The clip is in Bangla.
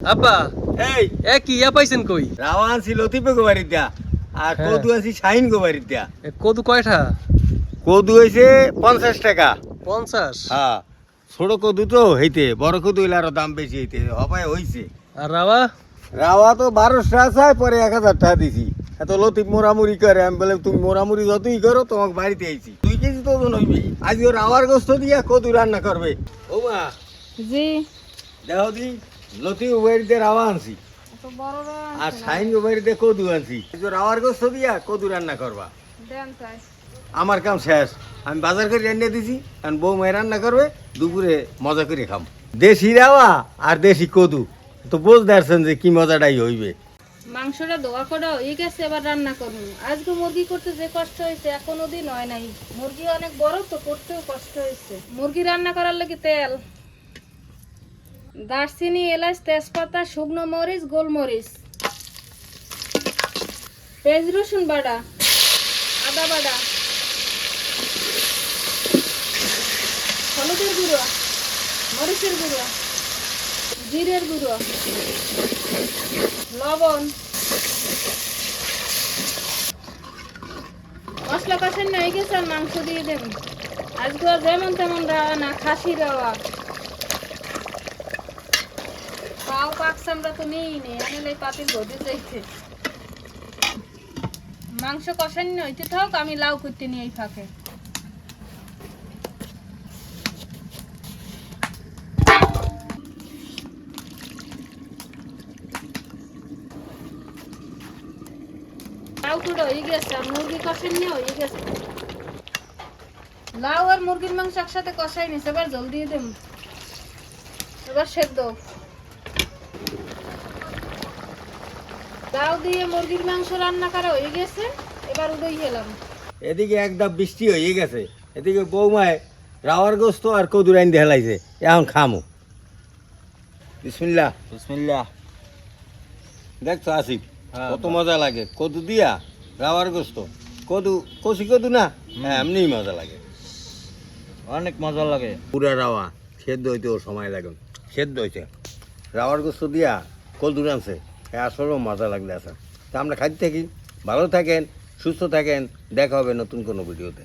আব্বা এই কি ইয়া পাইছেন কই? রাওয়া আনছি লতিফে গোবারিত দিয়া আর হ্যাঁ। কদু আনছি শাহিন গোবারিত দিয়া। কদু কয়টা? কদু হয়েছে 50 টাকা। 50। হ্যাঁ, ছোট কদু তো হইতে, বড় কদু হইলে আরো দাম বেশি হইতে হবাই হইছে। আর রাওয়া? রাওয়া তো 1200 টাকা চাই, পরে 1000 টাকা দিছি। এত লতিফ মোরামুরি করে, আমি বলে তুমি মোরামুরি যতই করো তোমাকে বাড়িতে আইছি। 2 কেজি তো ওজন হইবে। আজ ও রাওয়ার গোস্ত দিয়া কদু রান্না করবে। ও মা, জি দেখো দি লতিফ গোবারিতে রাওয়া আনছি এত বড় আর শাহিন গোবারিতে কদু আনছি। আজ ও রাওয়ার গোস্ত দিয়া কদু রান্না করবা। দেন তাই। আমার কাম শেষ, আমি বাজার করে রান্না দিছি, কারণ বউ মায়ের রান্না করবে, দুপুরে মজা করে খাম। দেশি রাওয়া আর দেশি কদু তো বুঝতে পারছেন যে কি মজাটাই হইবে। মাংসটা ধোয়া করা হয়ে গেছে, এবার রান্না করুন। আজকে মুরগি করতে যে কষ্ট হয়েছে এখনো দিন হয় নাই। মুরগি অনেক বড় তো, করতেও কষ্ট হয়েছে। মুরগি রান্না করার লাগে তেল, দারচিনি, এলাচ, তেজপাতা, শুকনো মরিচ, গোলমরিচ, পেঁয়াজ রসুন বাটা, আদা বাটা, হলুদের গুঁড়ো, মরিচের গুঁড়ো, জিরের গুঁড়ো, লবণ। মশলা কষানো হয়ে গেছে, আর মাংস দিয়ে দেন। আজকে আর যেমন তেমন রাওয়া না, খাসি রাওয়া। পাও পাকছে, আমরা তো নেই আনলে পাতিল ভরে যাইছে। মাংস কষানো হইতে থাক, আমি লাউ করতে নিয়ে এই ফাঁকে। লাউ কুড়ো হয়ে গেছে, আর মুরগি কষানো হয়ে গেছে। লাউ আর মুরগির মাংস একসাথে কষাই নিছে, এবার জল দিয়ে দেব। এবার সেদ্ধ লাউ দিয়ে মুরগির মাংস রান্না করা হয়ে গেছে, এবার উদয় গেলাম। এদিকে একদম বৃষ্টি হয়ে গেছে, এদিকে বৌমায় রাওয়ার গোস্ত আর কদু রাইন দিয়ে হেলাইছে, এখন খামো। বিসমিল্লাহ। বিসমিল্লাহ। দেখছো আসিফ হ্যাঁ, কত মজা লাগে কদু দিয়া রাওয়ার গোস্ত। কদু কষি কদু না, হ্যাঁ এমনি মজা লাগে, অনেক মজা লাগে। পুরা রাওয়া সেদ্ধ হইতেও সময় লাগে, সেদ্ধ হয়েছে রাওয়ার গোস্ত দিয়া কদু রানছে, আসলেও মজা লাগলে আছে। তা আমরা খাইতে থাকি, ভালো থাকেন, সুস্থ থাকেন, দেখা হবে নতুন কোনো ভিডিওতে।